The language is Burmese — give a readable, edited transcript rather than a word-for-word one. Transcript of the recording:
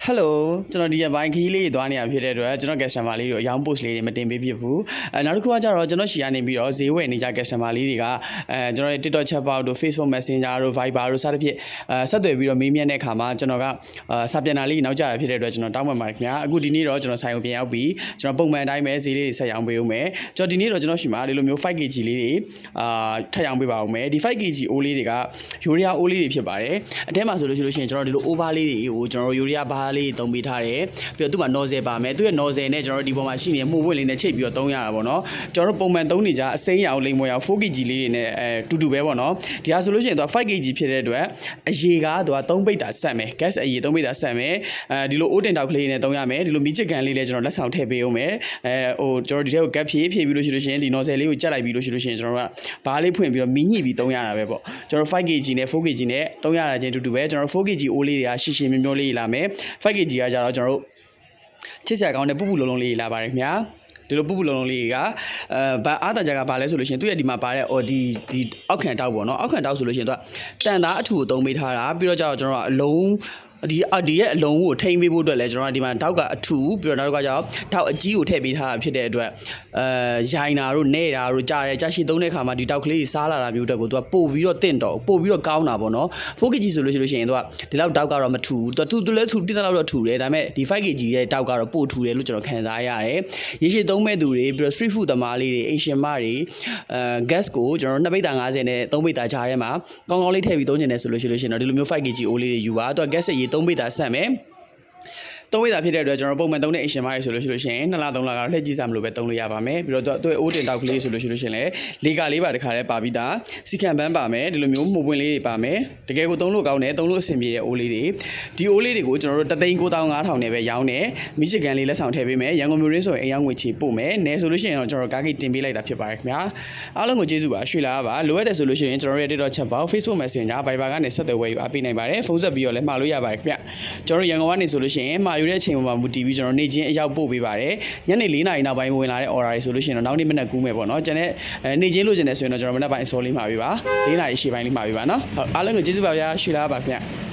Hello ကျွန်တော်ဒီဘိုင်းခီးလေးသွားနေရဖြစ်တဲ့အတွက်ကျွန်တော် customer လေးတို့အယောင် post လေးတွေမတင်ပေးဖြစ်ဘူးနောက်တစ်ခုကကြတော့ကျွန်တော်ရှီကနေပြီးတော့ဈေးဝယ်နေကြ customer လေးတွေကကျွန်တော်ရဲ့ TikTok chatbot တို့ Facebook Messenger တို့ Viber တို့စသဖြင့်ဆက်သွယ်ပြီးတော့မေးမြန်းတဲ့အခါမှာကျွန်တော်ကစာပြန်တာလေးနောက်ကျတာဖြစ်တဲ့အတွက်ကျွန်တော်တောင်းပန်ပါတယ်ခင်ဗျာအခုဒီနေ့တော့ကျွန်တော်ဆိုင်ကိုပြန်ရောက်ပြီးကျွန်တော်ပုံမှန်အတိုင်းပဲဈေးလေးတွေဆက်ရောင်းပေးဦးမယ်ကျွန်တော်ဒီနေ့တော့ကျွန်တော်ရှီမှာဒီလိုမျိုး 5kg လေးတွေထပ်ရောင်းပေးပါဦးမယ်ဒီ 5kg အိုးလေးတွေကယူရီးယားအိုးလေးတွေဖြစ်ပါတယ်အထဲမှာဆိုလို့ရှိရင်ကျွန်တော်ဒီလို over လေးတွေကိုကျွန်တော်ယူရီးယားဘားလေးသုံးပေးထားတယ်ပြီးတော့သူ့မှာ nozzle ပါမယ်သူ့ရဲ့ nozzle နဲ့ကျွန်တော်တို့ဒီပေါ်မှာရှိနေတဲ့မှုဝင့်လေးနဲ့ချိတ်ပြီးတော့သုံးရတာပေါ့နော်ကျွန်တော်တို့ပုံမှန်သုံးနေကြအစိမ်းရောင်လိမ်မွေရောင် 4kg လေးတွေနဲ့တူတူပဲပေါ့နော်ဒီဟာဆိုလို့ရှိရင်သူက 5kg ဖြစ်တဲ့အတွက်အရေကသူက3ပိတ်တာဆက်မယ် gas အရေ3ပိတ်တာဆက်မယ်ဒီလိုအိုးတင်တောက်ကလေးနဲ့သုံးရမယ်ဒီလိုမီးချစ်ကန်လေးလည်းကျွန်တော်လက်ဆောင်ထည့်ပေးအောင်မယ်ဟိုကျွန်တော်ဒီထဲကို gas ဖြည့်ပြီးလို့ရှိလို့ရှိရင်ဒီ nozzle လေးကိုကြက်လိုက်ပြီးလို့ရှိလို့ရှိရင်ကျွန်တော်တို့ကဘားလေးဖွင့်ပြီးတော့မီးညှိပြီးသုံးရတာပဲပေါ့ကျွန်တော် 5kg နဲ့ 4kg နဲ့သုံးရတာချင်းတူတူပဲကျွန်တော် 4kg အိုးလေးတွေကရှည်ရှည်မျောမျောလေးလာမယ် 5kg ကကြတော့ကျွန်တော်တို့ချစ်စရာကောင်းတဲ့ပူပူလုံးလုံးလေးလာပါတယ်ခင်ဗျာဒီလိုပူပူလုံးလုံးလေးကဘာအားတကြကဘာလဲဆိုလို့ရှိရင်သူ့ရဲ့ဒီမှာပါတဲ့ဒီအောက်ခံတောက်ပေါ့နော်အောက်ခံတောက်ဆိုလို့ရှိရင်သူကတန်သားအထူကိုသုံးပေးထားတာပြီးတော့ကျတော့ကျွန်တော်ကအလုံးဒီရဲ့အလုံးကိုထိမ့်ပေးဖို့အတွက်လဲကျွန်တော်ကဒီမှာတောက်ကအထူပြီးတော့နောက်တစ်ခါကျတော့တောက်အကြီးကိုထည့်ပေးထားတာဖြစ်တဲ့အတွက်ရိုင်တာတို့နေတာတို့ကြားတယ်ကြားရှိသုံးတဲ့ခါမှာဒီတောက်ကလေးစားလာတာမျိုးတက်ကိုသူကပို့ပြီးတော့တင့်တော့ပို့ပြီးတော့ကောင်းတာပေါ့နော် 4kg ဆိုလို့ရှိရင်သူကဒီလောက်တောက်ကတော့မထူသူလည်းထူတိတဲ့လောက်တော့ထူတယ်ဒါပေမဲ့ဒီ 5kg ရဲ့တောက်ကတော့ပို့ထူတယ်လို့ကျွန်တော်ခံစားရတယ်ရေရှည်သုံးမဲ့သူတွေပြီးတော့ street food သမားလေးတွေအိမ်ရှင်မတွေgas ကိုကျွန်တော်2ပိတ်တာ50နဲ့3ပိတ်တာကြားထဲမှာကောင်းကောင်းလေးထည့်ပြီးသုံးနေတယ်ဆိုလို့ရှိရင်တော့ဒီလိုမျိုး 5kg အိုးလေးတွေယူပါသူက gas ရေ3ပိတ်တာဆက်မယ်သုံးဝိတာဖြစ်တဲ့အတွက်ကျွန်တော်ပုံမှန်သုံးတဲ့အင်ရှင်မားတွေဆိုလို့ရှိရင်2လ3လကတော့လှည့်ကြည့်စားမလို့ပဲသုံးလို့ရပါမယ်ပြီးတော့သူ့အိုးတင်တောက်ကလေးဆိုလို့ရှိရင်လည်းလေကာလေးပါတခါလဲပါပြီးသားစီခံပန်းပါမယ်ဒီလိုမျိုးမှုပွင့်လေးတွေပါမယ်တကယ်ကိုသုံးလို့ကောင်းတယ်သုံးလို့အဆင်ပြေတဲ့အိုးလေးတွေဒီအိုးလေးတွေကိုကျွန်တော်တို့3,9500နဲ့ပဲရောင်းတယ်မိချစ်ကန်လေးလက်ဆောင်ထည့်ပေးမယ်ရန်ကုန်မြို့ရင်းဆိုရင်အယောင်ငွေချေပို့မယ်နယ်ဆိုလို့ရှိရင်တော့ကျွန်တော်ကားကိတ်တင်ပေးလိုက်တာဖြစ်ပါတယ်ခင်ဗျာအားလုံးကိုကျေးဇူးပါရွှေလာပါလိုအပ်တယ်ဆိုလို့ရှိရင်ကျွန်တော်ရဲ့ TikTok chat box Facebook Messenger Viber ကနေဆက်သွယ်ဝယ်ယူအားပေးနိုင်ပါတယ်ဖုန်းဆက်ပြီးတော့လည်းမှာလို့ရပါတယ်ခင်ဗျကျွန်တော်ရန်ကုန်ကနေဆိုလို့ရှိရင်မှာယူတဲ့အချိန်မှာမူတည်ပြီးကျွန်တော်နေချင်းအရောက်ပို့ပေးပါတယ်ညနေ4:00နာရီနောက်ပိုင်းဝင်လာတဲ့ order တွေဆိုလို့ရှိရင်တော့နောက်နေ့မနက်ကူးမယ်ပေါ့နော်ကျန်တဲ့နေချင်းလို့ကျင်တယ်ဆိုရင်တော့ကျွန်တော်မနက်ပိုင်းအစောလေးမှာပေးပါ4:00နာရီရှေ့ပိုင်းလေးမှာပေးပါနော်အားလုံးကိုကျေးဇူးပါဗျာရွှေလာပါခင်ဗျ